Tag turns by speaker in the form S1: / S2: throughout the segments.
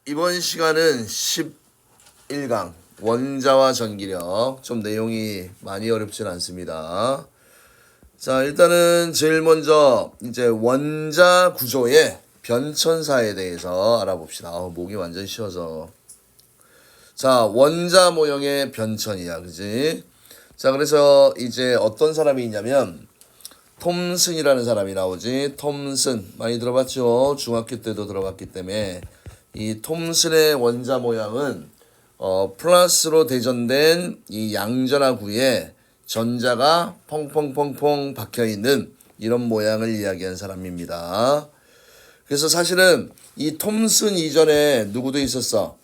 S1: 이번 시간은 11강 원자와 전기력. 좀 내용이 많이 어렵진 않습니다. 자, 일단은 제일 먼저 이제 원자 구조의 변천사에 대해서 알아봅시다. 목이 완전 쉬어서. 자, 원자 모형의 변천이야, 그지? 자, 그래서 이제 어떤 사람이 있냐면 톰슨이라는 사람이 나오지. 톰슨 많이 들어봤죠? 중학교 때도 들어봤기 때문에. 이 톰슨의 원자 모양은 플러스로 대전된 이 양전하구에 전자가 펑펑펑펑 박혀있는 이런 모양을 이야기한 사람입니다. 그래서 사실은 이 톰슨 이전에 누구도 있었어?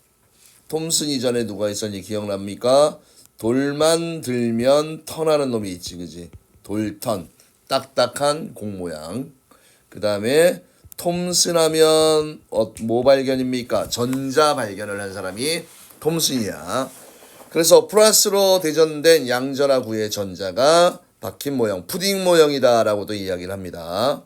S1: 톰슨 이전에 누가 있었니 기억납니까? 돌만 들면 턴하는 놈이 있지, 그지? 돌턴, 딱딱한 공 모양. 그 다음에 톰슨 하면 뭐 발견입니까? 전자 발견을 한 사람이 톰슨이야. 그래서 플러스로 대전된 양전하구의 전자가 박힌 모형, 푸딩 모형이다 라고도 이야기를 합니다.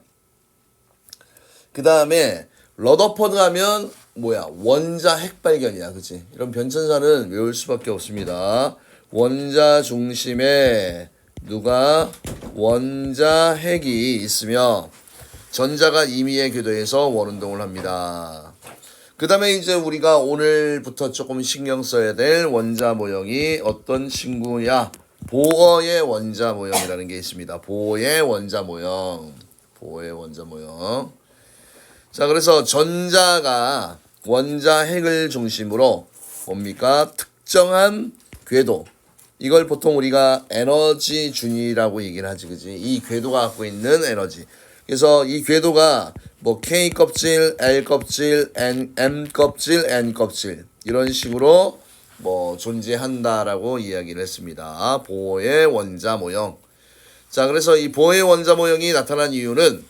S1: 그 다음에 러더퍼드 하면 뭐야? 원자 핵 발견이야, 그치? 이런 변천사는 외울 수밖에 없습니다. 원자 중심에 누가 원자 핵이 있으며 전자가 임의에 궤도에서 원운동을 합니다. 그 다음에 이제 우리가 오늘부터 조금 신경 써야 될 원자 모형이 어떤 친구냐? 보어의 원자 모형이라는 게 있습니다. 보어의 원자 모형. 보어의 원자 모형. 자, 그래서 전자가 원자 핵을 중심으로 뭡니까? 특정한 궤도. 이걸 보통 우리가 에너지 준위라고 얘기를 하지, 그지? 이 궤도가 갖고 있는 에너지. 그래서 이 궤도가 뭐 K 껍질, L 껍질, M 껍질, N 껍질 이런 식으로 뭐 존재한다라고 이야기를 했습니다. 보어의 원자 모형. 자, 그래서 이 보어의 원자 모형이 나타난 이유는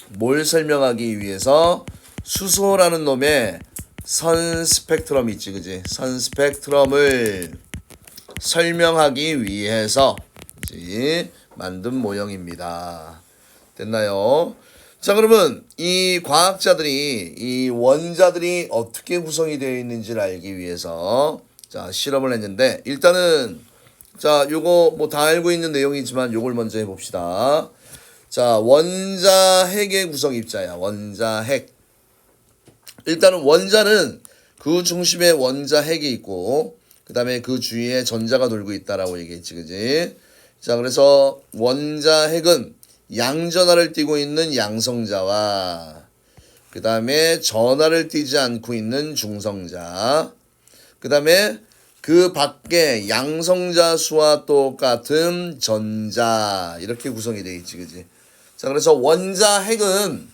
S1: 뭘 설명하기 위해서 수소라는 놈의 선 스펙트럼 있지, 그지? 선 스펙트럼을 설명하기 위해서 만든 모형입니다. 됐나요? 자, 그러면 이 과학자들이 이 원자들이 어떻게 구성이 되어 있는지를 알기 위해서 자, 실험을 했는데 일단은 자, 요거 뭐 다 알고 있는 내용이지만 요걸 먼저 해봅시다. 자, 원자 핵의 구성 입자야. 원자 핵. 일단은 원자는 그 중심에 원자 핵이 있고 그 다음에 그 주위에 전자가 돌고 있다라고 얘기했지, 그지? 자, 그래서 원자 핵은 양전하를 띠고 있는 양성자와 그 다음에 전하를 띠지 않고 있는 중성자, 그 다음에 그 밖에 양성자 수와 똑같은 전자 이렇게 구성이 되어 있지, 그지? 자, 그래서 원자 핵은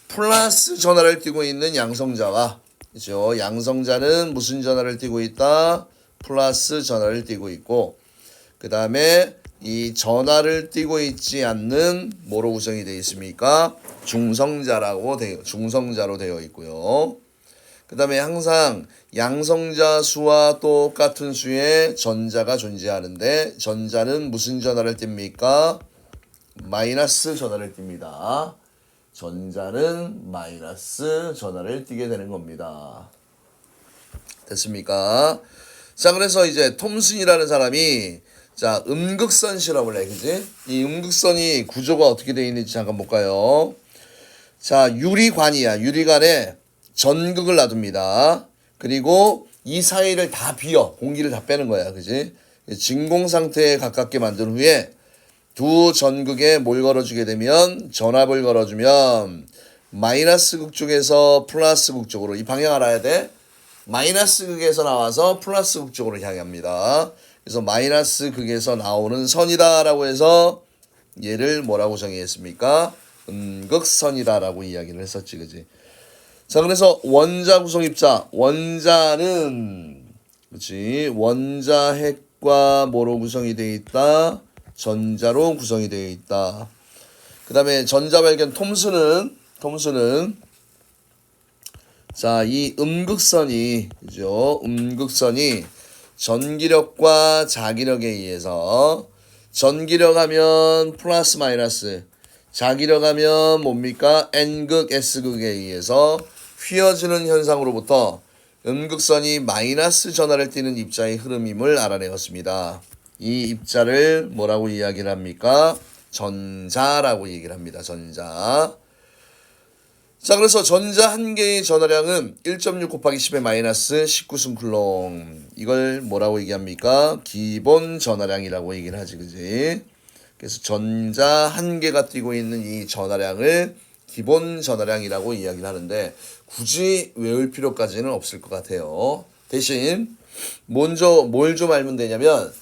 S1: 플러스 전하를 띠고 있는 양성자와, 그죠? 양성자는 무슨 전하를 띠고 있다? 플러스 전하를 띠고 있고, 그 다음에 이 전하를 띠고 있지 않는 뭐로 구성이 되어 있습니까? 중성자로 되어 있고요. 그 다음에 항상 양성자 수와 똑같은 수의 전자가 존재하는데 전자는 무슨 전하를 띱니까? 마이너스 전하를 띱니다. 전자는 마이너스 전하를 띠게 되는 겁니다. 됐습니까? 자, 그래서 이제 톰슨이라는 사람이 자, 음극선 실험을 해, 그지? 이 음극선이 구조가 어떻게 되어 있는지 잠깐 볼까요? 자, 유리관이야. 유리관에 전극을 놔둡니다. 그리고 이 사이를 다 비워. 공기를 다 빼는 거야, 그지? 진공 상태에 가깝게 만든 후에 두 전극에 뭘 걸어주게 되면 전압을 걸어주면 마이너스 극 쪽에서 플러스 극 쪽으로 이 방향 알아야 돼. 마이너스 극에서 나와서 플러스 극 쪽으로 향합니다. 그래서 마이너스 극에서 나오는 선이다라고 해서 얘를 뭐라고 정의했습니까? 음극선이다라고 이야기를 했었지, 그지? 자, 그래서 원자 구성 입자, 원자는 그렇지? 원자 핵과 뭐로 구성이 되어 있다? 전자로 구성이 되어 있다. 그 다음에 전자 발견 톰슨은 자, 이 음극선이, 그죠? 음극선이 전기력과 자기력에 의해서 전기력 하면 플러스 마이너스, 자기력 하면 뭡니까? N극, S극에 의해서 휘어지는 현상으로부터 음극선이 마이너스 전하를 띠는 입자의 흐름임을 알아내었습니다. 이 입자를 뭐라고 이야기를 합니까? 전자라고 얘기를 합니다. 전자. 자, 그래서 전자 한 개의 전하량은 1.6 곱하기 10의 마이너스 19승 쿨롱. 이걸 뭐라고 얘기합니까? 기본 전하량이라고 얘기를 하지, 그지? 그래서 전자 한 개가 띄고 있는 이 전하량을 기본 전하량이라고 이야기를 하는데 굳이 외울 필요까지는 없을 것 같아요. 대신 먼저 뭘 좀 알면 되냐면,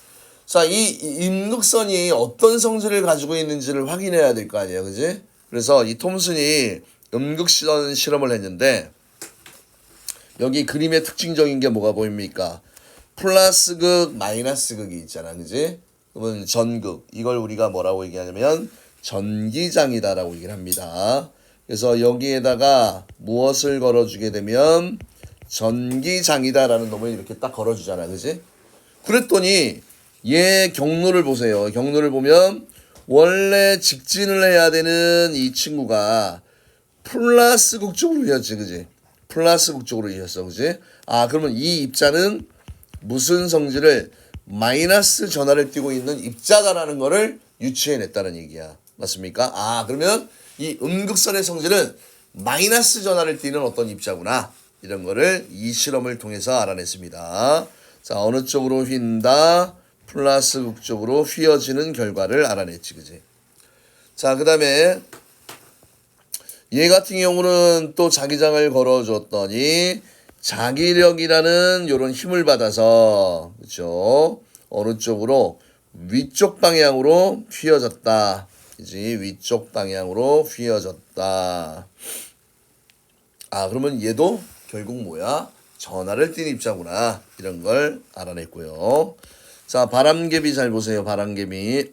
S1: 자, 이 임극선이 어떤 성질을 가지고 있는지를 확인해야 될 거 아니에요, 그지? 그래서 이 톰슨이 음극선 실험을 했는데 여기 그림의 특징적인 게 뭐가 보입니까? 플러스 극, 마이너스 극이 있잖아, 그지? 그러면 전극, 이걸 우리가 뭐라고 얘기하냐면 전기장이다라고 얘기를 합니다. 그래서 여기에다가 무엇을 걸어주게 되면 전기장이다라는 놈을 이렇게 딱 걸어주잖아, 그지? 그랬더니 얘 경로를 보세요. 경로를 보면 원래 직진을 해야 되는 이 친구가 플러스 극 쪽으로 이었지, 그지? 플러스 극 쪽으로 이었어, 그지? 아, 그러면 이 입자는 무슨 성질을 마이너스 전하를 띠고 있는 입자다라는 거를 유추해냈다는 얘기야. 맞습니까? 아, 그러면 이 음극선의 성질은 마이너스 전하를 띠는 어떤 입자구나. 이런 거를 이 실험을 통해서 알아냈습니다. 자, 어느 쪽으로 휜다? 플러스 극 쪽으로 휘어지는 결과를 알아냈지, 그지? 자, 그 다음에 얘 같은 경우는 또 자기장을 걸어줬더니 자기력이라는 요런 힘을 받아서, 그죠? 어느 쪽으로? 위쪽 방향으로 휘어졌다. 그지? 위쪽 방향으로 휘어졌다. 아, 그러면 얘도 결국 뭐야? 전하를 띤 입자구나. 이런 걸 알아냈고요. 자, 바람개비 잘 보세요. 바람개비.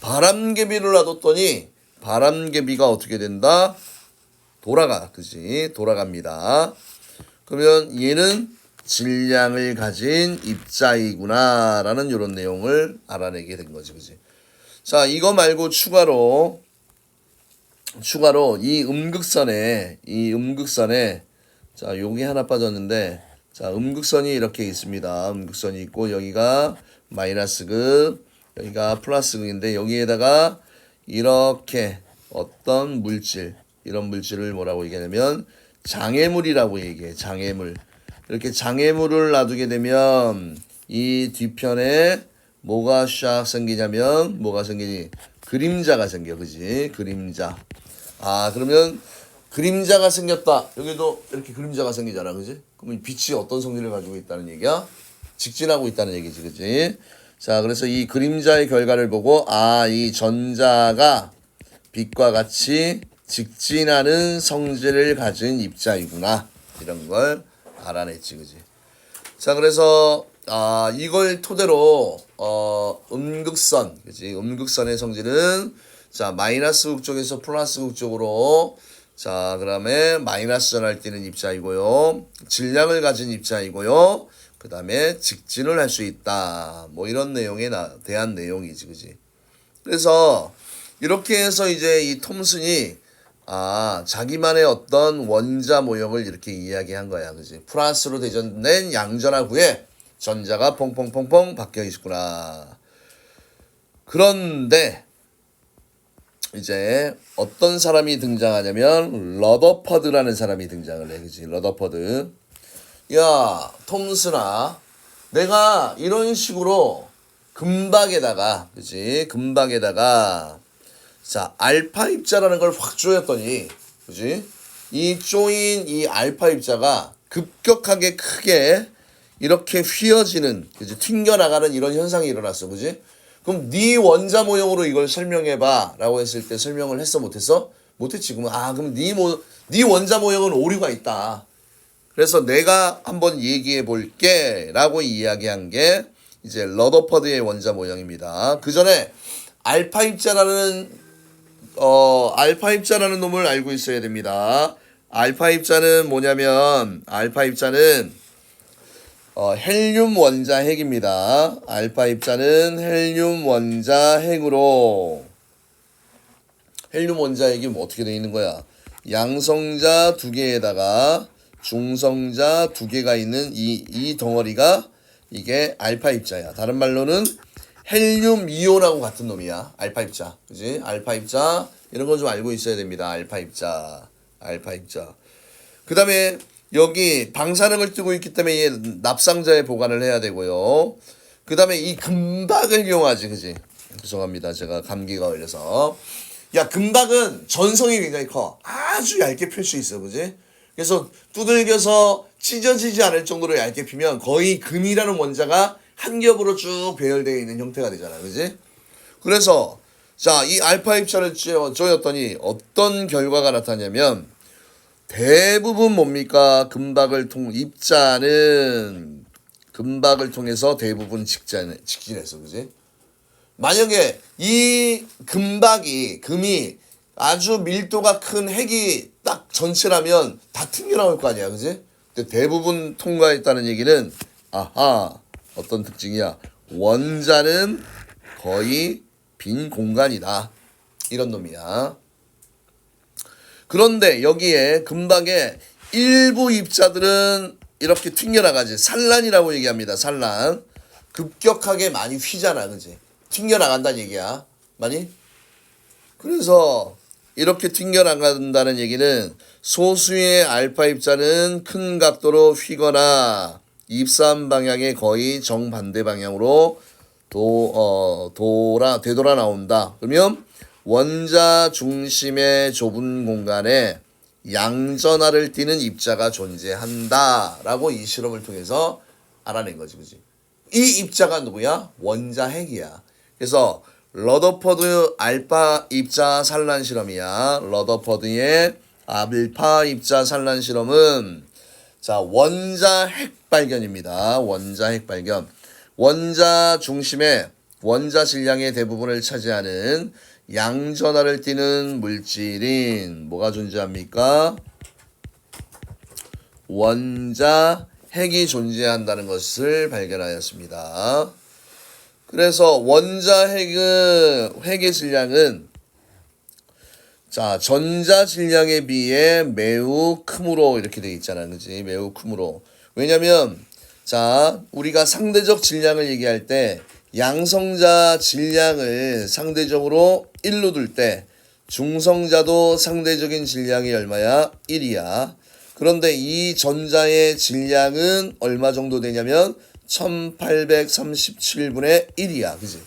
S1: 바람개비를 놔뒀더니 바람개비가 어떻게 된다? 돌아가. 그지? 돌아갑니다. 그러면 얘는 질량을 가진 입자이구나 라는 이런 내용을 알아내게 된 거지. 그지? 자, 이거 말고 추가로 이 음극선에 자, 여기 하나 빠졌는데, 자, 음극선이 이렇게 있습니다. 음극선이 있고 여기가 마이너스 극, 여기가 플러스 극인데 여기에다가 이렇게 어떤 물질, 이런 물질을 뭐라고 얘기하냐면 장애물이라고 얘기해. 장애물. 이렇게 장애물을 놔두게 되면 이 뒤편에 뭐가 샥 생기냐면 뭐가 생기니? 그림자가 생겨. 그지? 그림자. 아, 그러면 그림자가 생겼다. 여기도 이렇게 그림자가 생기잖아. 그지? 그러면 빛이 어떤 성질을 가지고 있다는 얘기야? 직진하고 있다는 얘기지. 그지? 자, 그래서 이 그림자의 결과를 보고 아, 이 전자가 빛과 같이 직진하는 성질을 가진 입자이구나. 이런 걸 알아냈지. 그지? 자, 그래서 이걸 토대로 음극선, 그지? 음극선의 성질은 자, 마이너스 극 쪽에서 플러스 극 쪽으로 자, 그다음에 마이너스 전하를 띠는 입자이고요. 질량을 가진 입자이고요. 그다음에 직진을 할 수 있다. 뭐 이런 내용에 대한 내용이지, 그지? 그래서 이렇게 해서 이제 이 톰슨이 자기만의 어떤 원자 모형을 이렇게 이야기한 거야, 그지? 플러스로 대전된 양전하구에 전자가 퐁퐁퐁퐁 바뀌어 있구나. 그런데 이제 어떤 사람이 등장하냐면 러더퍼드라는 사람이 등장을 해, 그지? 러더퍼드. 야, 톰슨아, 내가 이런 식으로 금박에다가, 그지? 금박에다가 자, 알파 입자라는 걸 확 조였더니, 그지? 이 조인 이 알파 입자가 급격하게 크게 이렇게 휘어지는, 그지? 튕겨나가는 이런 현상이 일어났어, 그지? 그럼 네 원자 모형으로 이걸 설명해봐 라고 했을 때 설명을 했어, 못했어? 못했지. 그럼 네 원자 모형은 오류가 있다. 그래서 내가 한번 얘기해 볼게 라고 이야기한 게 이제 러더퍼드의 원자 모형입니다. 그 전에 알파 입자라는 놈을 알고 있어야 됩니다. 알파 입자는 뭐냐면 알파 입자는 헬륨 원자 핵입니다. 알파 입자는 헬륨 원자 핵으로 헬륨 원자 핵이 뭐 어떻게 되어 있는 거야? 양성자 두 개에다가 중성자 두 개가 있는 이 덩어리가 이게 알파 입자야. 다른 말로는 헬륨 이온하고 같은 놈이야. 알파 입자. 그지? 알파 입자. 이런 거 좀 알고 있어야 됩니다. 알파 입자. 알파 입자. 그 다음에 여기 방사능을 뜨고 있기 때문에 얘 납상자에 보관을 해야 되고요. 그 다음에 이 금박을 이용하지. 그지? 죄송합니다. 제가 감기가 걸려서. 야, 금박은 전성이 굉장히 커. 아주 얇게 필 수 있어. 그지? 그래서 두들겨서 찢어지지 않을 정도로 얇게 피면 거의 금이라는 원자가 한 겹으로 쭉 배열되어 있는 형태가 되잖아. 그지? 그래서 자, 이 알파 입자를 쪼였더니 어떤 결과가 나타나냐면 대부분 뭡니까? 입자는 금박을 통해서 대부분 직진했어. 그지? 만약에 이 금이 아주 밀도가 큰 핵이 딱 전체라면 다 튕겨나올 거 아니야. 그지? 근데 대부분 통과했다는 얘기는 아하, 어떤 특징이야? 원자는 거의 빈 공간이다. 이런 놈이야. 그런데 여기에 금박의 일부 입자들은 이렇게 튕겨나가지. 산란이라고 얘기합니다. 산란. 급격하게 많이 휘잖아. 그지? 튕겨나간다는 얘기야. 많이? 그래서 이렇게 튕겨나간다는 얘기는 소수의 알파 입자는 큰 각도로 휘거나 입산 방향의 거의 정반대 방향으로 되돌아 나온다. 그러면 원자 중심의 좁은 공간에 양전하를 띠는 입자가 존재한다. 라고 이 실험을 통해서 알아낸 거지. 그지? 이 입자가 누구야? 원자 핵이야. 그래서 러더퍼드 알파 입자 산란 실험이야. 러더퍼드의 알파 입자 산란 실험은 자, 원자 핵 발견입니다. 원자 핵 발견. 원자 중심에 원자 질량의 대부분을 차지하는 양전하를 띠는 물질인 뭐가 존재합니까? 원자 핵이 존재한다는 것을 발견하였습니다. 그래서 원자 핵의 질량은 자, 전자 질량에 비해 매우 크므로 이렇게 되어 있잖아. 그지? 매우 크므로. 왜냐면 자, 우리가 상대적 질량을 얘기할 때 양성자 질량을 상대적으로 1로 둘 때 중성자도 상대적인 질량이 얼마야? 1이야. 그런데 이 전자의 질량은 얼마 정도 되냐면 1837분의 1이야. 그지?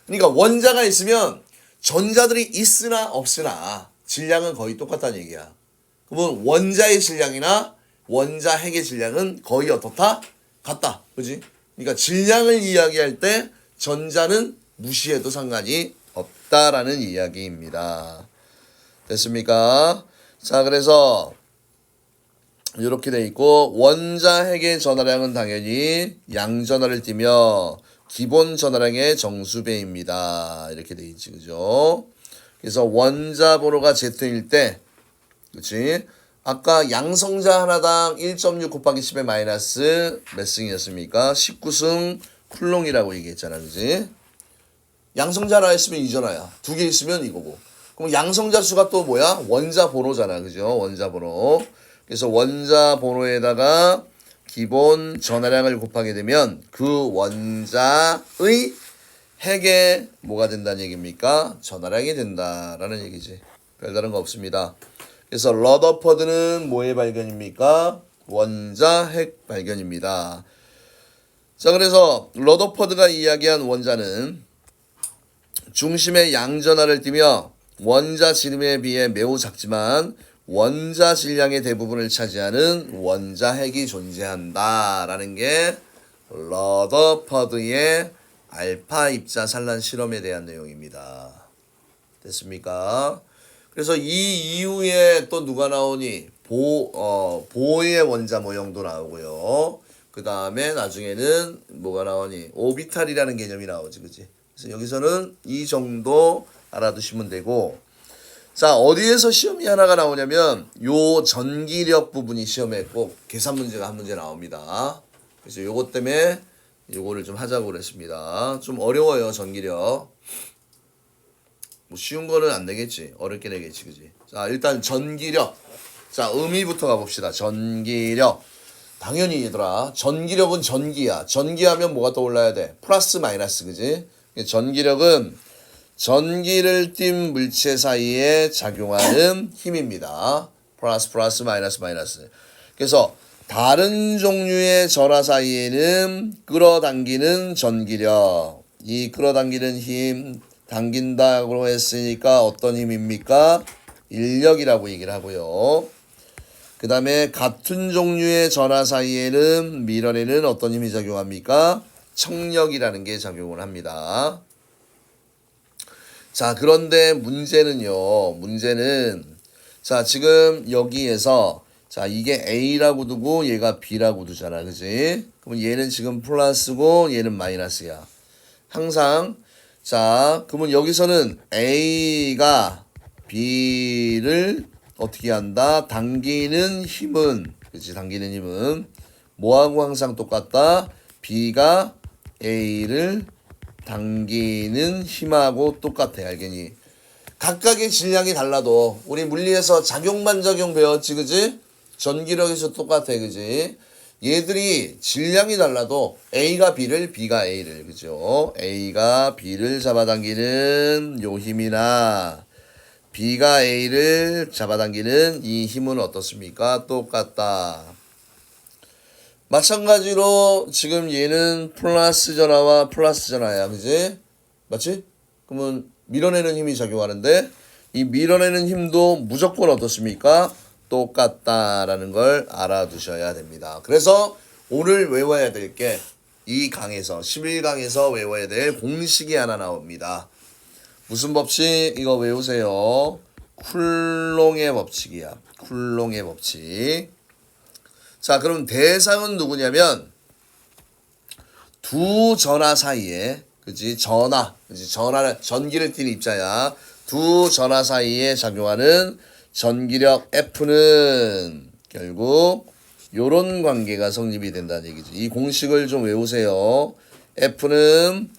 S1: 그러니까 원자가 있으면 전자들이 있으나 없으나 질량은 거의 똑같다는 얘기야. 그러면 원자의 질량이나 원자 핵의 질량은 거의 어떻다? 같다. 그지? 그러니까 질량을 이야기할 때 전자는 무시해도 상관이 없다라는 이야기입니다. 됐습니까? 자, 그래서 이렇게 돼 있고 원자 핵의 전하량은 당연히 양전하를 띠며 기본 전하량의 정수배입니다. 이렇게 돼 있지. 그죠? 그래서 원자 번호가 Z일 때 그치? 아까 양성자 하나당 1.6 곱하기 10의 마이너스 몇 승이었습니까? 19승 쿨롱이라고 얘기했잖아. 그지? 양성자 하나 있으면 이전화야. 두 개 있으면 이거고. 그럼 양성자 수가 또 뭐야? 원자 번호잖아. 그죠? 원자 번호. 그래서 원자 번호에다가 기본 전하량을 곱하게 되면 그 원자의 핵에 뭐가 된다는 얘기입니까? 전하량이 된다라는 얘기지. 별다른 거 없습니다. 그래서 러더퍼드는 뭐의 발견입니까? 원자 핵 발견입니다. 자, 그래서 러더퍼드가 이야기한 원자는 중심에 양전하를 띠며 원자 지름에 비해 매우 작지만 원자 질량의 대부분을 차지하는 원자 핵이 존재한다라는 게 러더퍼드의 알파 입자 산란 실험에 대한 내용입니다. 됐습니까? 그래서 이 이후에 또 누가 나오니? 보의 원자 모형도 나오고요. 그 다음에 나중에는 뭐가 나오니? 오비탈이라는 개념이 나오지, 그지? 그래서 여기서는 이 정도 알아두시면 되고, 자, 어디에서 시험이 하나가 나오냐면 요 전기력 부분이 시험에 꼭 계산 문제가 한 문제 나옵니다. 그래서 요것 때문에 요거를 좀 하자고 그랬습니다. 좀 어려워요, 전기력. 뭐 쉬운 거는 안 되겠지. 어렵게 되겠지, 그지? 자, 일단 전기력. 자, 의미부터 가봅시다. 전기력. 당연히 얘들아, 전기력은 전기야. 전기하면 뭐가 떠올라야 돼? 플러스 마이너스, 그지? 전기력은 전기를 띤 물체 사이에 작용하는 힘입니다. 플러스 플러스 마이너스 마이너스. 그래서 다른 종류의 전화 사이에는 끌어당기는 전기력. 이 끌어당기는 힘, 당긴다고 했으니까 어떤 힘입니까? 인력이라고 얘기를 하고요. 그 다음에 같은 종류의 전화 사이에는 밀어내는 어떤 힘이 작용합니까? 청력이라는 게 작용을 합니다. 자, 그런데 문제는 자, 지금 여기에서 자, 이게 A라고 두고 얘가 B라고 두잖아. 그지? 그럼 얘는 지금 플러스고 얘는 마이너스야. 항상 자, 그러면 여기서는 A가 B를 어떻게 한다? 당기는 힘은, 그치? 당기는 힘은 뭐하고 항상 똑같다? B가 A를 당기는 힘하고 똑같아. 알겠니? 각각의 질량이 달라도 우리 물리에서 작용 배웠지, 그지? 전기력에서 똑같아, 그지? 얘들이 질량이 달라도 A가 B를, B가 A를, 그죠? A가 B를 잡아당기는 요 힘이나 B가 A를 잡아당기는 이 힘은 어떻습니까? 똑같다. 마찬가지로 지금 얘는 플러스 전화와 플러스 전화야, 그지? 맞지? 그러면 밀어내는 힘이 작용하는데 이 밀어내는 힘도 무조건 어떻습니까? 똑같다라는 걸 알아두셔야 됩니다. 그래서 오늘 외워야 될 게 이 강에서 11강에서 외워야 될 공식이 하나 나옵니다. 무슨 법칙? 이거 외우세요. 쿨롱의 법칙이야. 쿨롱의 법칙. 자, 그럼 대상은 누구냐면 두 전화 사이에, 그지? 그지? 전기를 띤 입자야. 두 전화 사이에 작용하는 전기력 F는 결국 요런 관계가 성립이 된다는 얘기죠. 이 공식을 좀 외우세요. F는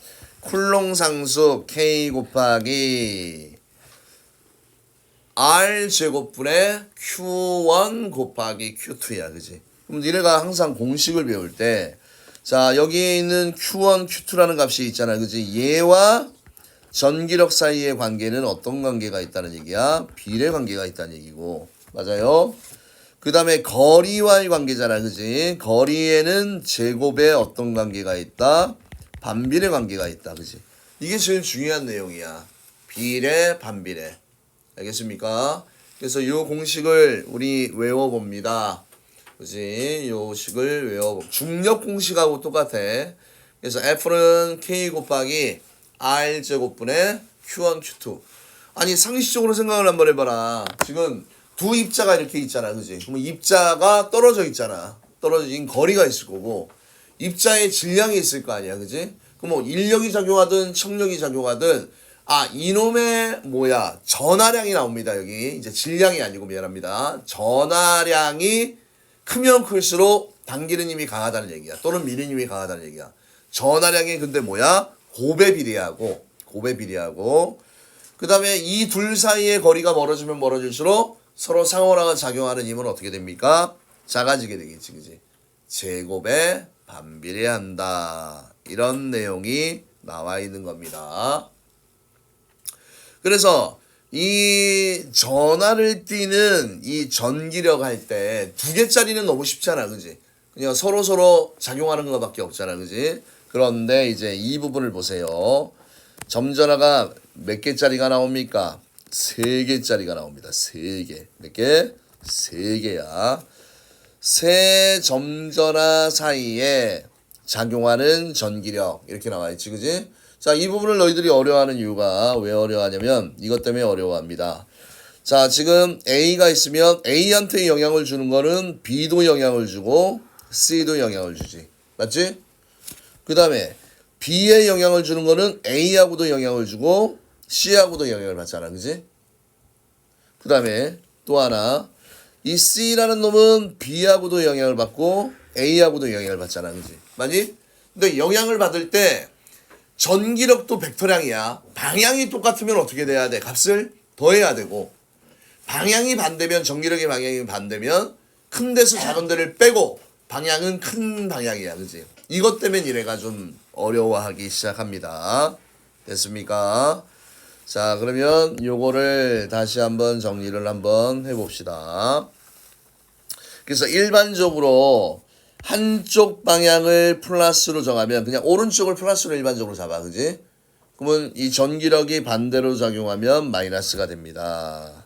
S1: 쿨롱 상수 K 곱하기 R 제곱분의 Q1 곱하기 Q2야, 그지? 그럼 니네가 항상 공식을 배울 때, 자, 여기에 있는 Q1, Q2라는 값이 있잖아, 그지? 얘와 전기력 사이의 관계는 어떤 관계가 있다는 얘기야? 비례 관계가 있다는 얘기고, 맞아요? 그 다음에 거리와의 관계잖아, 그지? 거리에는 제곱에 어떤 관계가 있다? 반비례 관계가 있다, 그지? 이게 제일 중요한 내용이야. 비례, 반비례. 알겠습니까? 그래서 이 공식을 우리 외워봅니다. 그지? 요 식을 외워봅니다. 중력 공식하고 똑같아. 그래서 F는 K 곱하기 R 제곱분의 Q1, Q2. 아니, 상식적으로 생각을 한번 해봐라. 지금 두 입자가 이렇게 있잖아, 그지? 그러면 입자가 떨어져 있잖아. 떨어진 거리가 있을 거고, 입자의 질량이 있을 거 아니야, 그지? 그럼 뭐 인력이 작용하든 청력이 작용하든, 이놈의 전하량이 나옵니다. 여기 이제 질량이 아니고 미안합니다. 전하량이 크면 클수록 당기는 힘이 강하다는 얘기야. 또는 미는 힘이 강하다는 얘기야. 전하량이 근데 곱에 비례하고 그 다음에 이 둘 사이의 거리가 멀어지면 멀어질수록 서로 상호랑을 작용하는 힘은 어떻게 됩니까? 작아지게 되겠지, 그지? 제곱에 반비례한다. 이런 내용이 나와 있는 겁니다. 그래서 이 전하를 띠는 이 전기력 할 때 두 개짜리는 너무 쉽잖아, 그지? 그냥 서로 작용하는 것밖에 없잖아, 그지? 그런데 이제 이 부분을 보세요. 점전화가 몇 개짜리가 나옵니까? 3개짜리가 나옵니다. 3개. 몇 개? 3개야. 세 점전화 사이에 작용하는 전기력 이렇게 나와 있지, 그지? 자, 이 부분을 너희들이 어려워하는 이유가 왜 어려워하냐면 이것 때문에 어려워합니다. 자, 지금 A가 있으면 A한테 영향을 주는 거는 B도 영향을 주고 C도 영향을 주지. 맞지? 그 다음에 B에 영향을 주는 거는 A하고도 영향을 주고 C하고도 영향을 받잖아, 그지? 그 다음에 또 하나, 이 C라는 놈은 B하고도 영향을 받고 A하고도 영향을 받잖아, 그지? 맞니? 근데 영향을 받을 때 전기력도 벡터량이야. 방향이 똑같으면 어떻게 돼야 돼? 값을 더해야 되고, 방향이 반대면 전기력의 방향이 반대면 큰 데서 작은 데를 빼고 방향은 큰 방향이야. 그지? 이것 때문에 얘네가 좀 어려워하기 시작합니다. 됐습니까? 자, 그러면 요거를 다시 한번 정리를 한번 해봅시다. 그래서 일반적으로 한쪽 방향을 플러스로 정하면 그냥 오른쪽을 플러스로 일반적으로 잡아. 그지? 그러면 이 전기력이 반대로 작용하면 마이너스가 됩니다.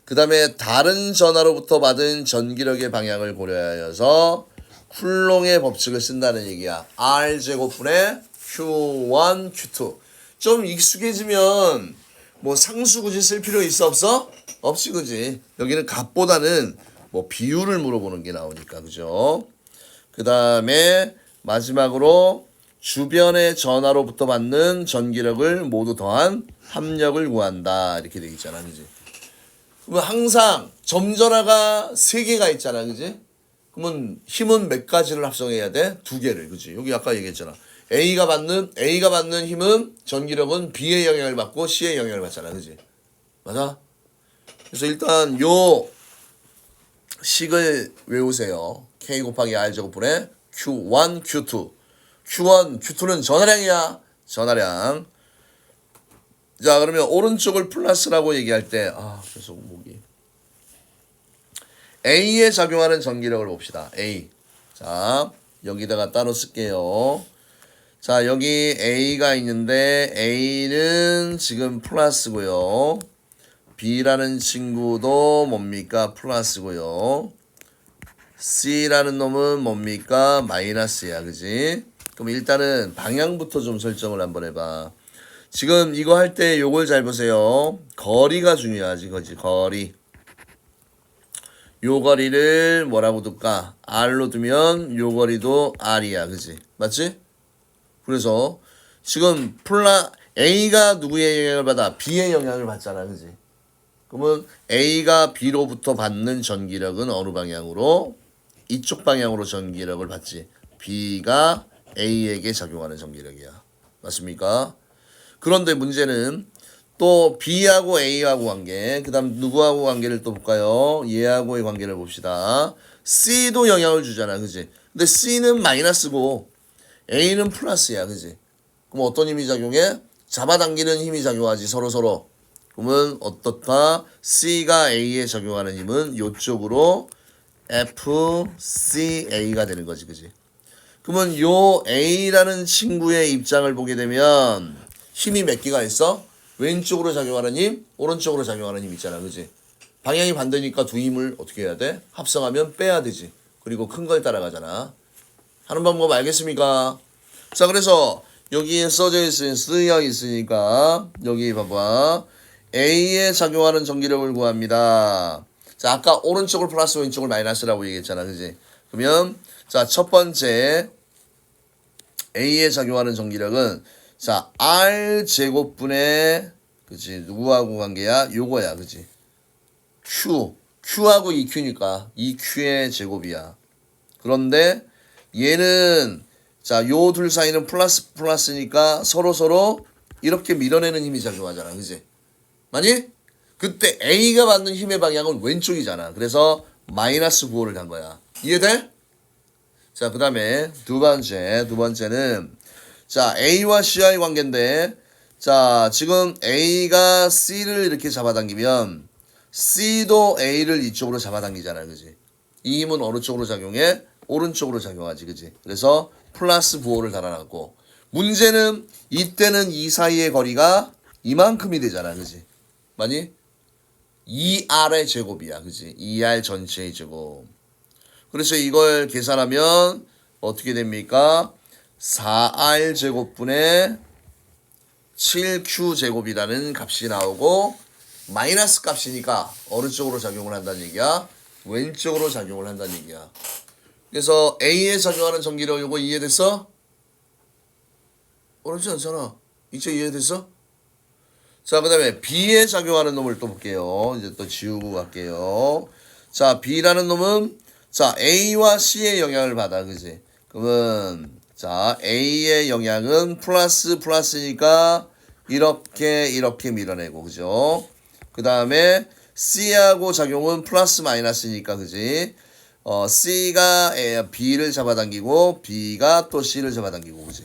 S1: 그 다음에 다른 전하로부터 받은 전기력의 방향을 고려하여서 쿨롱의 법칙을 쓴다는 얘기야. R제곱분의 Q1, Q2. 좀 익숙해지면 뭐 상수 굳이 쓸 필요 있어 없어? 없지 그지? 여기는 값보다는 뭐 비율을 물어보는 게 나오니까 그죠? 그 다음에 마지막으로 주변의 전하로부터 받는 전기력을 모두 더한 합력을 구한다. 이렇게 돼 있잖아. 그지? 그러면 항상 점전하가 3개가 있잖아. 그지? 그러면 힘은 몇 가지를 합성해야 돼? 2개를. 그지? 여기 아까 얘기했잖아. A가 받는 힘은 전기력은 B의 영향을 받고 C의 영향을 받잖아. 그지? 맞아? 그래서 일단 요 식을 외우세요. K 곱하기 R 제곱분의 Q1, Q2. Q1, Q2는 전하량이야. 전하량. 자, 그러면 오른쪽을 플러스라고 얘기할 때, 계속 목이. A에 작용하는 전기력을 봅시다. A. 자, 여기다가 따로 쓸게요. 자, 여기 A가 있는데, A는 지금 플러스고요. B라는 친구도 뭡니까? 플러스고요. C라는 놈은 뭡니까? 마이너스야. 그지? 그럼 일단은 방향부터 좀 설정을 한번 해봐. 지금 이거 할 때 요걸 잘 보세요. 거리가 중요하지. 그지? 거리. 요 거리를 뭐라고 둘까? R로 두면 요 거리도 R이야. 그지? 맞지? 그래서 지금 A가 누구의 영향을 받아? B의 영향을 받잖아. 그지? 그러면 A가 B로부터 받는 전기력은 어느 방향으로? 이쪽 방향으로 전기력을 받지. B가 A에게 작용하는 전기력이야. 맞습니까? 그런데 문제는 또 B하고 A하고 관계, 그 다음 누구하고 관계를 또 볼까요? 얘하고의 관계를 봅시다. C도 영향을 주잖아. 그지? 근데 C는 마이너스고 A는 플러스야. 그지? 그럼 어떤 힘이 작용해? 잡아당기는 힘이 작용하지. 서로서로. 그러면 어떻다? C가 A에 적용하는 힘은 이쪽으로 FCA가 되는 거지. 그지? 그러면 요 A라는 친구의 입장을 보게 되면 힘이 몇 개가 있어? 왼쪽으로 작용하는 힘, 오른쪽으로 작용하는 힘 있잖아. 그지? 방향이 반대니까 두 힘을 어떻게 해야 돼? 합성하면 빼야 되지. 그리고 큰 걸 따라가잖아. 하는 방법 알겠습니까? 자, 그래서 여기에 쓰여 있으니까 여기 봐봐. A에 작용하는 전기력을 구합니다. 자, 아까 오른쪽을 플러스 왼쪽을 마이너스라고 얘기했잖아. 그지? 그러면 자, 첫 번째 A에 작용하는 전기력은 자, R 제곱분의 그치? 누구하고 관계야? 요거야. 그치? Q하고 EQ니까 EQ의 제곱이야. 그런데 얘는 자, 요 둘 사이는 플러스니까 서로 이렇게 밀어내는 힘이 작용하잖아. 그치? 맞니? 그때 A가 받는 힘의 방향은 왼쪽이잖아. 그래서 마이너스 9호를 간 거야. 이해돼? 자, 그 다음에 두 번째는 자, A와 C와의 관계인데 자, 지금 A가 C를 이렇게 잡아당기면 C도 A를 이쪽으로 잡아당기잖아. 그지? 이 힘은 어느 쪽으로 작용해? 오른쪽으로 작용하지. 그지? 그래서 플러스 9호를 달아놨고 문제는 이때는 이 사이의 거리가 이만큼이 되잖아. 그지? 맞니? 2R의 제곱이야. 그지? 2R 전체의 제곱. 그래서 이걸 계산하면 어떻게 됩니까? 4R 제곱분의 7Q 제곱이라는 값이 나오고 마이너스 값이니까 어느 쪽으로 작용을 한다는 얘기야? 왼쪽으로 작용을 한다는 얘기야. 그래서 A에 작용하는 전기력 이거 이해됐어? 어렵지 않잖아. 이제 이해됐어? 자, 그 다음에 B에 작용하는 놈을 또 볼게요. 이제 또 지우고 갈게요. 자, B라는 놈은 자, A와 C의 영향을 받아. 그지? 그러면 자, A의 영향은 플러스니까 이렇게 밀어내고. 그죠? 그 다음에 C하고 작용은 플러스 마이너스니까 그지? C가 B를 잡아당기고 B가 또 C를 잡아당기고 그지?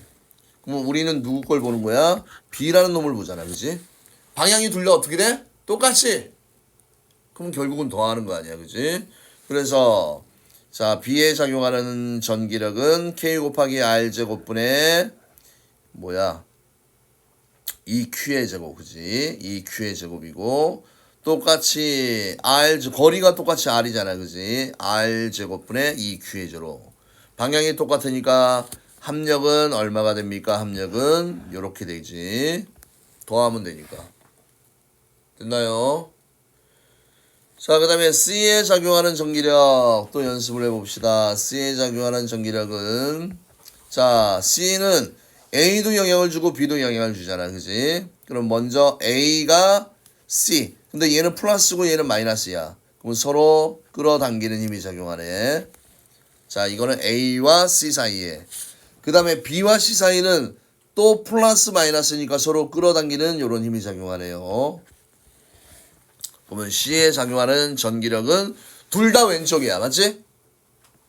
S1: 그럼 우리는 누구 걸 보는 거야? B라는 놈을 보잖아 그지? 방향이 둘 다 어떻게 돼? 똑같이. 그럼 결국은 더하는 거 아니야 그지? 그래서 자 B에 작용하는 전기력은 K 곱하기 R 제곱분의 뭐야? EQ의 제곱 그지? EQ의 제곱이고 똑같이 거리가 똑같이 R이잖아 그지? R 제곱분의 EQ의 제곱. 방향이 똑같으니까 합력은 얼마가 됩니까? 합력은 요렇게 되지. 더하면 되니까. 됐나요? 자, 그 다음에 C에 작용하는 전기력 또 연습을 해봅시다. C에 작용하는 전기력은 자, C는 A도 영향을 주고 B도 영향을 주잖아. 그지? 그럼 먼저 A가 C. 근데 얘는 플러스고 얘는 마이너스야. 그럼 서로 끌어당기는 힘이 작용하네. 자, 이거는 A와 C 사이에. 그 다음에 B와 C 사이는 또 플러스 마이너스니까 서로 끌어당기는 이런 힘이 작용하네요. 그러면 C에 작용하는 전기력은 둘 다 왼쪽이야. 맞지?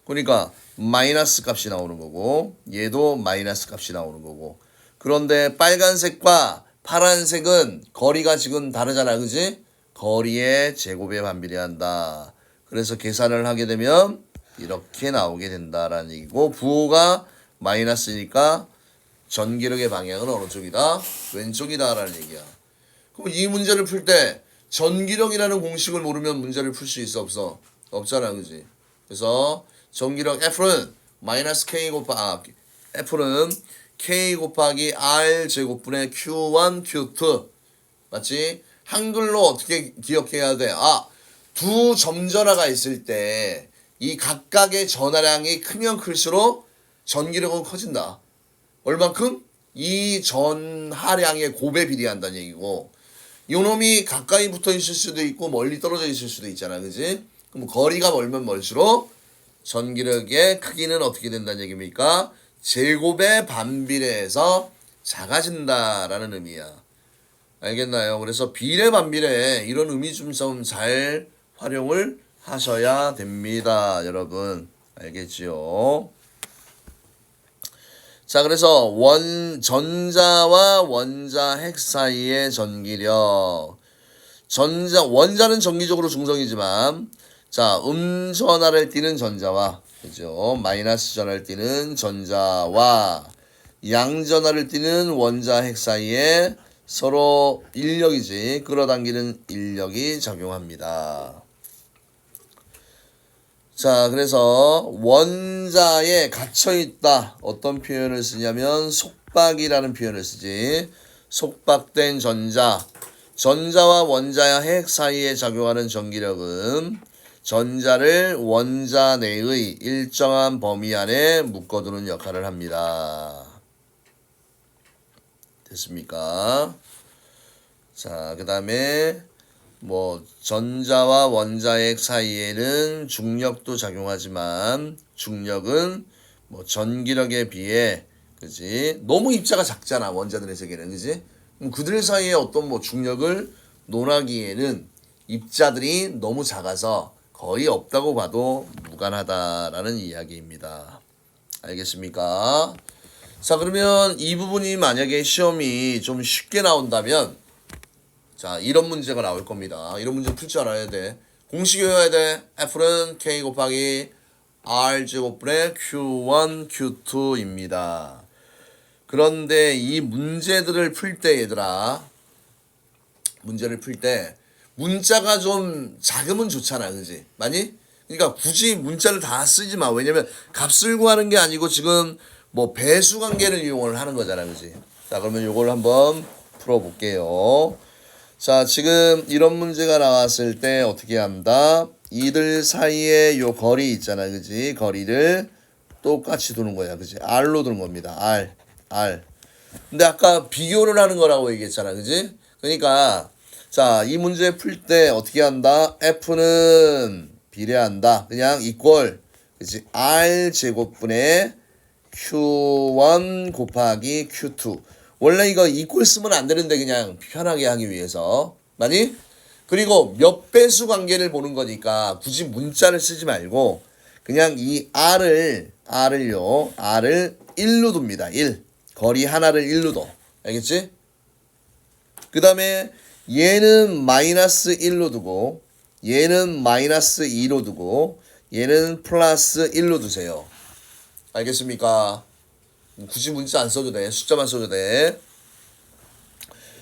S1: 그러니까 마이너스 값이 나오는 거고 얘도 마이너스 값이 나오는 거고 그런데 빨간색과 파란색은 거리가 지금 다르잖아. 그지? 거리의 제곱에 반비례한다. 그래서 계산을 하게 되면 이렇게 나오게 된다라는 얘기고 부호가 마이너스니까 전기력의 방향은 어느 쪽이다? 왼쪽이다라는 얘기야. 그럼 이 문제를 풀 때 전기력이라는 공식을 모르면 문제를 풀 수 있어 없어? 없잖아 그지? 그래서 전기력 F는 마이너스 K 곱하기 F는 K 곱하기 R 제곱분의 Q1 Q2 맞지? 한글로 어떻게 기억해야 돼? 두 점전화가 있을 때 이 각각의 전하량이 크면 클수록 전기력은 커진다. 얼만큼? 이 전하량의 곱에 비례한다는 얘기고 요놈이 가까이 붙어 있을 수도 있고 멀리 떨어져 있을 수도 있잖아. 그지? 그럼 거리가 멀면 멀수록 전기력의 크기는 어떻게 된다는 얘기입니까? 제곱에 반비례해서 작아진다라는 의미야. 알겠나요? 그래서 비례 반비례 이런 의미 좀 잘 활용을 하셔야 됩니다. 여러분 알겠지요? 자, 그래서 전자와 원자 핵 사이의 전기력. 원자는 정기적으로 중성이지만, 자, 전하를 띠는 전자와, 그죠? 마이너스 전하를 띠는 전자와 양전하를 띠는 원자 핵 사이에 서로 인력이지, 끌어당기는 인력이 작용합니다. 자, 그래서 원자에 갇혀있다. 어떤 표현을 쓰냐면 속박이라는 표현을 쓰지. 속박된 전자와 원자의 핵 사이에 작용하는 전기력은 전자를 원자 내의 일정한 범위 안에 묶어두는 역할을 합니다. 됐습니까? 자, 그 다음에 전자와 원자핵 사이에는 중력도 작용하지만 중력은 전기력에 비해 그지 너무 입자가 작잖아. 원자들의 세계는 그지. 그럼 그들 사이에 어떤 중력을 논하기에는 입자들이 너무 작아서 거의 없다고 봐도 무관하다라는 이야기입니다. 알겠습니까? 자, 그러면 이 부분이 만약에 시험이 좀 쉽게 나온다면 자, 이런 문제가 나올 겁니다. 이런 문제 풀 줄 알아야 돼. 공식 외워야 돼. F는 K 곱하기 R 제곱분의 Q1, Q2입니다. 그런데 이 문제들을 풀 때 얘들아 문제를 풀 때 문자가 좀 작으면 좋잖아. 그지? 많이? 그러니까 굳이 문자를 다 쓰지 마. 왜냐면 값을 구하는 게 아니고 지금 배수 관계를 이용을 하는 거잖아. 그지? 자, 그러면 요걸 한번 풀어볼게요. 자, 지금 이런 문제가 나왔을 때 어떻게 한다? 이들 사이에 요 거리 있잖아. 그지? 거리를 똑같이 두는 거야. 그지? R로 두는 겁니다. R. 근데 아까 비교를 하는 거라고 얘기했잖아. 그지? 그러니까 자, 이 문제 풀 때 어떻게 한다? F는 비례한다. 그냥 이퀄. 그지? R 제곱분의 Q1 곱하기 Q2. 원래 이거 이퀄 쓰면 안 되는데 그냥 편하게 하기 위해서. 맞니? 그리고 몇 배수 관계를 보는 거니까 굳이 문자를 쓰지 말고 그냥 이 R을 1로 둡니다. 1. 거리 하나를 1로 둬. 알겠지? 그 다음에 얘는 마이너스 1로 두고 얘는 마이너스 2로 두고 얘는 플러스 1로 두세요. 알겠습니까? 굳이 문자 안 써도 돼. 숫자만 써도 돼.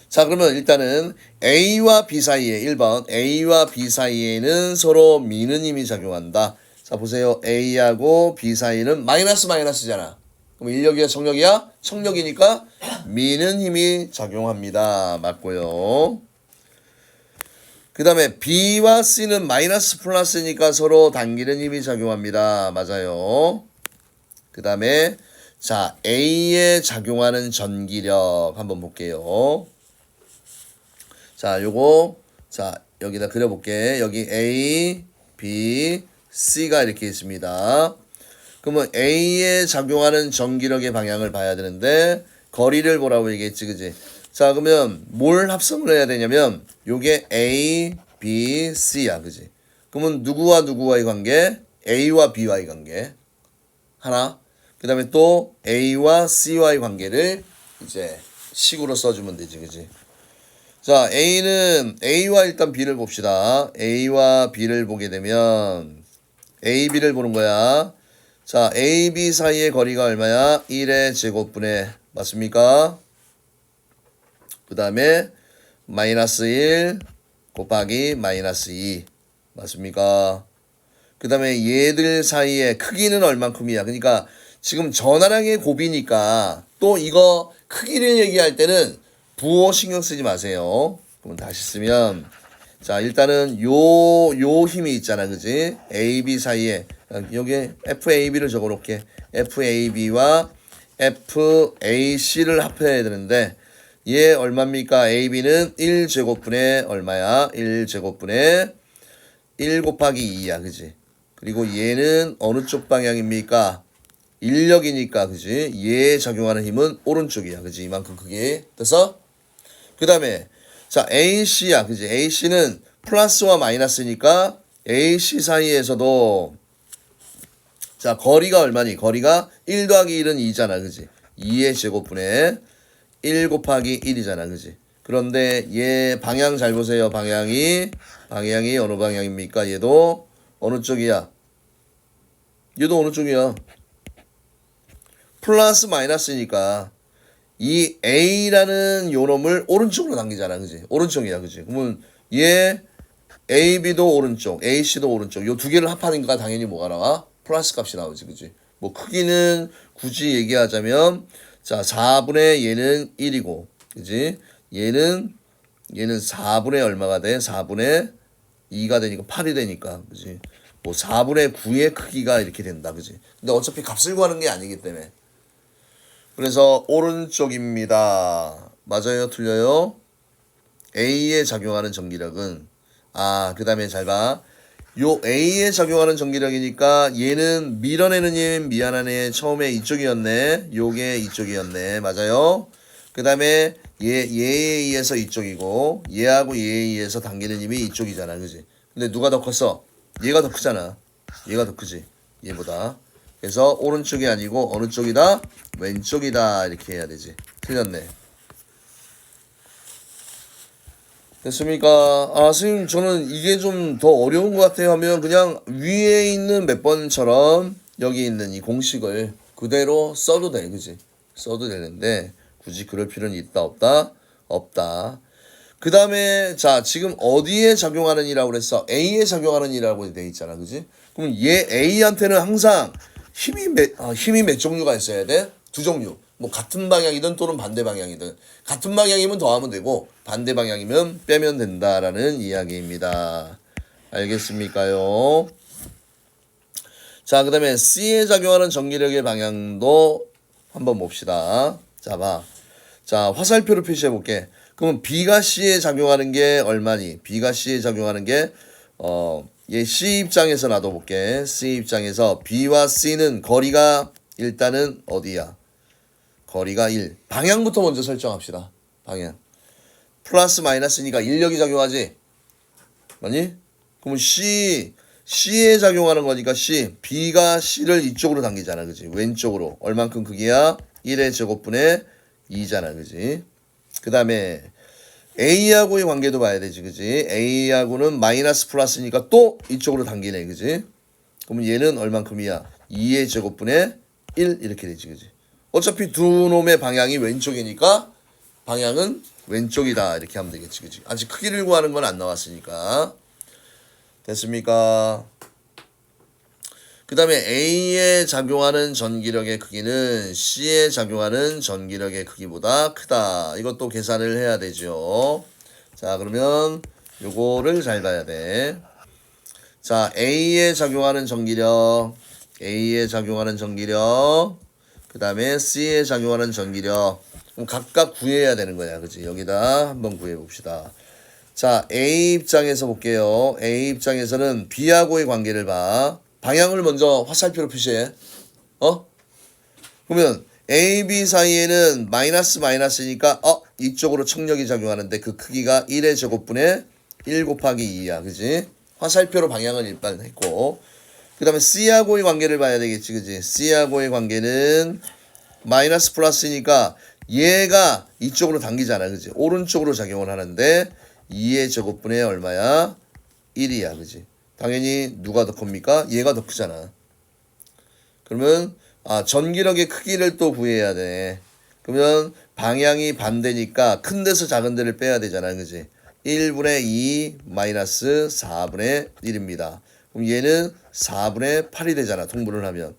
S1: 자, 그러면 일단은 A와 B 사이에 1번 A와 B 사이에는 서로 미는 힘이 작용한다. 자, 보세요. A하고 B 사이는 마이너스 마이너스잖아. 그럼 인력이야 청력이야? 청력이니까 미는 힘이 작용합니다. 맞고요. 그 다음에 B와 C는 마이너스 플러스니까 서로 당기는 힘이 작용합니다. 맞아요. 그 다음에 자, A에 작용하는 전기력 한번 볼게요. 자, 요거 자, 여기다 그려볼게. 여기 A, B, C가 이렇게 있습니다. 그러면 A에 작용하는 전기력의 방향을 봐야 되는데 거리를 보라고 얘기했지, 그지? 자, 그러면 뭘 합성을 해야 되냐면 요게 A, B, C야, 그지? 그러면 누구와 누구와의 관계? A와 B와의 관계 하나. 그 다음에 또 A와 C와의 관계를 이제 식으로 써주면 되지, 그지? 자, A와 일단 B를 봅시다. A와 B를 보게 되면 A, B를 보는 거야. 자, A, B 사이의 거리가 얼마야? 1의 제곱분의 맞습니까? 그 다음에 마이너스 1 곱하기 마이너스 2 맞습니까? 그 다음에 얘들 사이의 크기는 얼만큼이야? 그러니까 지금 전화량의 곱이니까 또 이거 크기를 얘기할 때는 부호 신경 쓰지 마세요. 그럼 다시 쓰면 자, 일단은 요 힘이 있잖아, 그지? A, B 사이에 여기에 FAB를 적어놓게. FAB와 FAC를 합해야 되는데 얘 얼마입니까? AB는 1제곱분의 얼마야? 1제곱분의 1 곱하기 2야, 그지? 그리고 얘는 어느 쪽 방향입니까? 인력이니까, 그지? 얘에 작용하는 힘은 오른쪽이야, 그지? 이만큼 크게. 됐어? 그 다음에 자, AC야, 그지? AC는 플러스와 마이너스니까 AC 사이에서도 자, 거리가 얼마니? 거리가 1 더하기 1은 2잖아, 그지? 2의 제곱분의 1 곱하기 1이잖아, 그지? 그런데 얘 방향 잘 보세요. 방향이 어느 방향입니까? 얘도 어느 쪽이야? 얘도 어느 쪽이야? 플러스 마이너스니까 이 A라는 요놈을 오른쪽으로 당기잖아, 그지? 오른쪽이야, 그지? 그러면 얘 AB도 오른쪽, AC도 오른쪽. 요 두 개를 합하니까 당연히 뭐가 나와? 플러스 값이 나오지, 그지? 뭐 크기는 굳이 얘기하자면 자, 4분의 얘는 1이고, 그지? 얘는 4분의 얼마가 돼? 4분의 2가 되니까 8이 되니까, 그지? 뭐 4분의 9의 크기가 이렇게 된다, 그지? 근데 어차피 값을 구하는 게 아니기 때문에. 그래서 오른쪽입니다. 맞아요? 틀려요? A에 작용하는 전기력은 그 다음에 잘 봐. 요 A에 작용하는 전기력이니까 얘는 밀어내는 힘 미안하네. 처음에 이쪽이었네. 요게 이쪽이었네. 맞아요? 그 다음에 얘에 의해서 이쪽이고 얘하고 얘에 의해서 당기는 힘이 이쪽이잖아. 그지? 근데 누가 더 컸어? 얘가 더 크잖아. 얘가 더 크지. 얘보다. 그래서 오른쪽이 아니고 어느 쪽이다? 왼쪽이다. 이렇게 해야 되지. 틀렸네. 됐습니까? 선생님, 저는 이게 좀 더 어려운 것 같아요 하면 그냥 위에 있는 몇 번처럼 여기 있는 이 공식을 그대로 써도 돼, 그지? 써도 되는데 굳이 그럴 필요는 있다, 없다? 없다. 그 다음에 자, 지금 어디에 작용하는 이라고 그랬어? A에 작용하는 이라고 돼 있잖아, 그지? 그럼 얘 A한테는 항상 힘이 몇 종류가 있어야 돼? 두 종류. 뭐 같은 방향이든 또는 반대 방향이든 같은 방향이면 더하면 되고 반대 방향이면 빼면 된다라는 이야기입니다. 알겠습니까요? 자, 그 다음에 C에 작용하는 전기력의 방향도 한번 봅시다. 자, 봐. 자, 화살표로 표시해 볼게. 그러면 B가 C에 작용하는 게 얼마니? B가 C에 작용하는 게 얘 C 입장에서 놔둬볼게. C 입장에서 B와 C는 거리가 일단은 어디야? 거리가 1. 방향부터 먼저 설정합시다. 방향. 플러스 마이너스니까 인력이 작용하지. 아니? 그러면 C에 작용하는 거니까 B가 C를 이쪽으로 당기잖아. 그지? 왼쪽으로. 얼만큼 크기야? 1의 제곱분의 2잖아. 그지? 그 다음에 A하고의 관계도 봐야 되지. 그지? A하고는 마이너스 플러스니까 또 이쪽으로 당기네. 그지? 그러면 얘는 얼만큼이야? 2의 제곱분의 1 이렇게 되지. 그지? 어차피 두 놈의 방향이 왼쪽이니까 방향은 왼쪽이다. 이렇게 하면 되겠지. 그지? 아직 크기를 구하는 건 안 나왔으니까. 됐습니까? 그 다음에 A에 작용하는 전기력의 크기는 C에 작용하는 전기력의 크기보다 크다. 이것도 계산을 해야 되죠. 자, 그러면 요거를 잘 봐야 돼. 자, A에 작용하는 전기력, A에 작용하는 전기력, 그 다음에 C에 작용하는 전기력. 그럼 각각 구해야 되는 거야. 그치? 여기다 한번 구해 봅시다. 자, A 입장에서 볼게요. A 입장에서는 B하고의 관계를 봐. 방향을 먼저 화살표로 표시해. 그러면 A, B 사이에는 마이너스니까 이쪽으로 청력이 작용하는데 그 크기가 1의 제곱분의 1 곱하기 2야. 그지? 화살표로 방향을 일단 했고. 그 다음에 C하고의 관계를 봐야 되겠지. 그지? C하고의 관계는 마이너스 플러스니까 얘가 이쪽으로 당기잖아. 그지? 오른쪽으로 작용을 하는데 2의 제곱분의 얼마야? 1이야. 그지? 당연히 누가 더 큽니까? 얘가 더 크잖아. 그러면 전기력의 크기를 또 구해야 돼. 그러면 방향이 반대니까 큰 데서 작은 데를 빼야 되잖아. 그지? 1분의 2 마이너스 4분의 1입니다. 그럼 얘는 4분의 8이 되잖아. 통분을 하면.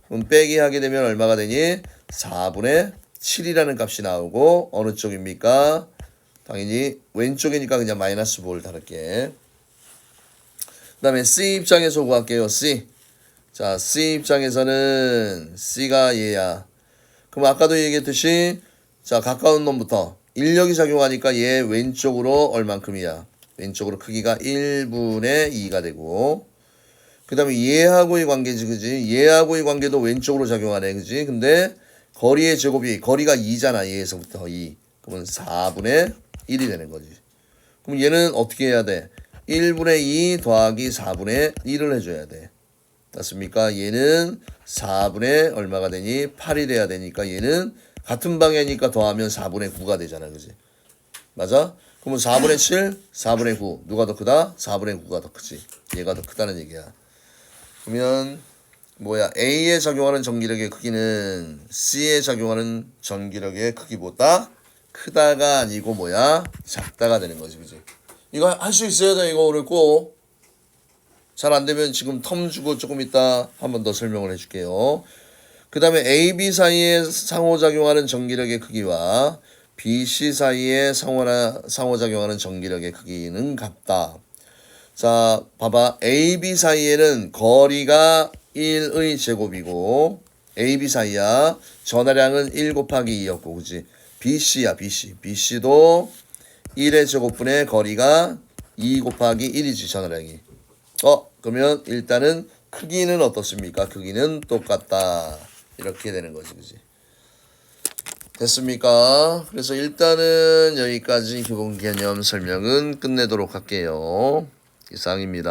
S1: 그럼 빼기 하게 되면 얼마가 되니? 4분의 7이라는 값이 나오고 어느 쪽입니까? 당연히 왼쪽이니까 그냥 마이너스 5를 달을게. 그 다음에 C 입장에서 구할게요. C. 자, C 입장에서는 C가 얘야. 그럼 아까도 얘기했듯이 자, 가까운 놈부터 인력이 작용하니까 얘 왼쪽으로 얼만큼이야? 왼쪽으로 크기가 1분의 2가 되고 그 다음에 얘하고의 관계지. 그지? 얘하고의 관계도 왼쪽으로 작용하네. 그지? 근데 거리의 제곱이 거리가 2잖아. 얘에서부터 2. 그러면 4분의 1이 되는 거지. 그럼 얘는 어떻게 해야 돼? 1분의 2 더하기 4분의 1을 해줘야 돼. 맞습니까? 얘는 4분의 얼마가 되니? 8이 돼야 되니까 얘는 같은 방향이니까 더하면 4분의 9가 되잖아. 그지? 맞아? 그러면 4분의 7, 4분의 9. 누가 더 크다? 4분의 9가 더 크지. 얘가 더 크다는 얘기야. 그러면 A에 작용하는 전기력의 크기는 C에 작용하는 전기력의 크기보다 크다가 아니고 작다가 되는 거지. 그지? 이거 할 수 있어야 돼. 이거 오늘 꼭. 잘 안 되면 지금 텀 주고 조금 이따 한 번 더 설명을 해줄게요. 그 다음에 A, B 사이에 상호작용하는 전기력의 크기와 B, C 사이에 상호작용하는 전기력의 크기는 같다. 자, 봐봐. A, B 사이에는 거리가 1의 제곱이고 A, B 사이야. 전하량은 1 곱하기 2였고 그지? BC야. BC도 1의 제곱분의 거리가 2 곱하기 1이지. 전하량이. 그러면 일단은 크기는 어떻습니까? 크기는 똑같다. 이렇게 되는 거지. 그지? 됐습니까? 그래서 일단은 여기까지 기본 개념 설명은 끝내도록 할게요. 이상입니다.